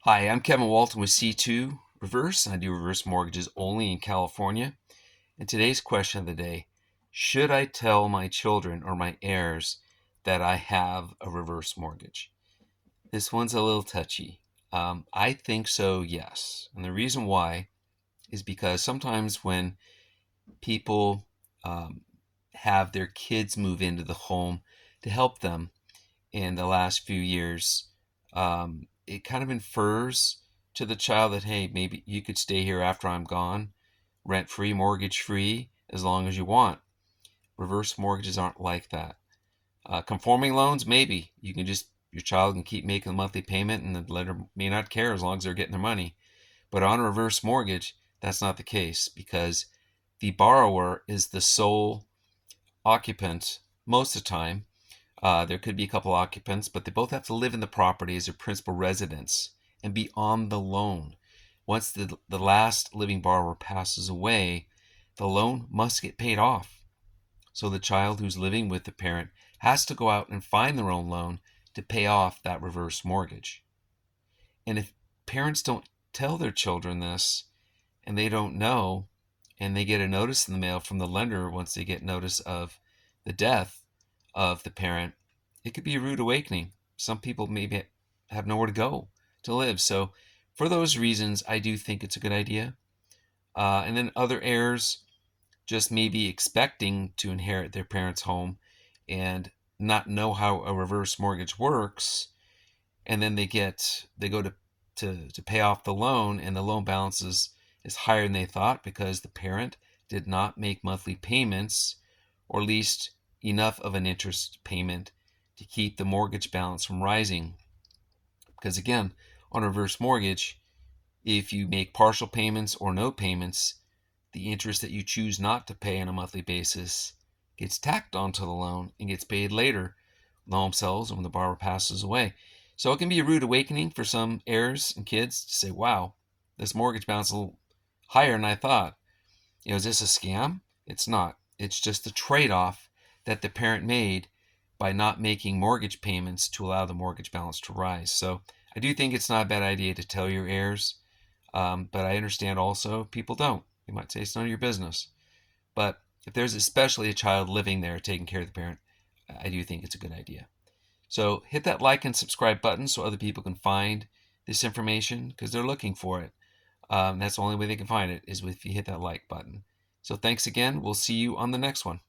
Hi, I'm Kevin Walton with C2 Reverse, and I do reverse mortgages only in California. And today's question of the day: should I tell my children or my heirs that I have a reverse mortgage? This one's a little touchy. I think so, yes. And the reason why is because sometimes when people um, have their kids move into the home to help them in the last few years, it kind of infers to the child that, hey, maybe you could stay here after I'm gone, rent free, mortgage free, as long as you want. Reverse mortgages aren't like that. Conforming loans, maybe you can just, your child can keep making a monthly payment and the lender may not care as long as they're getting their money. But on a reverse mortgage, that's not the case because the borrower is the sole occupant most of the time. There could be a couple occupants, but they both have to live in the property as their principal residence and be on the loan. Once the last living borrower passes away, the loan must get paid off. So the child who's living with the parent has to go out and find their own loan to pay off that reverse mortgage. And if parents don't tell their children this and they don't know, and they get a notice in the mail from the lender once they get notice of the death of the parent, it could be a rude awakening. Some people maybe have nowhere to go to live. So, for those reasons, I do think it's a good idea. And then other heirs just maybe expecting to inherit their parents' home and not know how a reverse mortgage works, and then they go to pay off the loan, and the loan balance is higher than they thought because the parent did not make monthly payments, or at least enough of an interest payment to keep the mortgage balance from rising. Because again, on a reverse mortgage, if you make partial payments or no payments, the interest that you choose not to pay on a monthly basis gets tacked onto the loan and gets paid later when the home sells and when the borrower passes away. So it can be a rude awakening for some heirs and kids to say, wow, this mortgage balance is a little higher than I thought. Is this a scam? It's not. It's just the trade-off that the parent made by not making mortgage payments to allow the mortgage balance to rise. So I do think it's not a bad idea to tell your heirs, but I understand also people don't. They might say it's none of your business. But if there's especially a child living there taking care of the parent, I do think it's a good idea. So hit that like and subscribe button so other people can find this information because they're looking for it. That's the only way they can find it is if you hit that like button. So thanks again. We'll see you on the next one.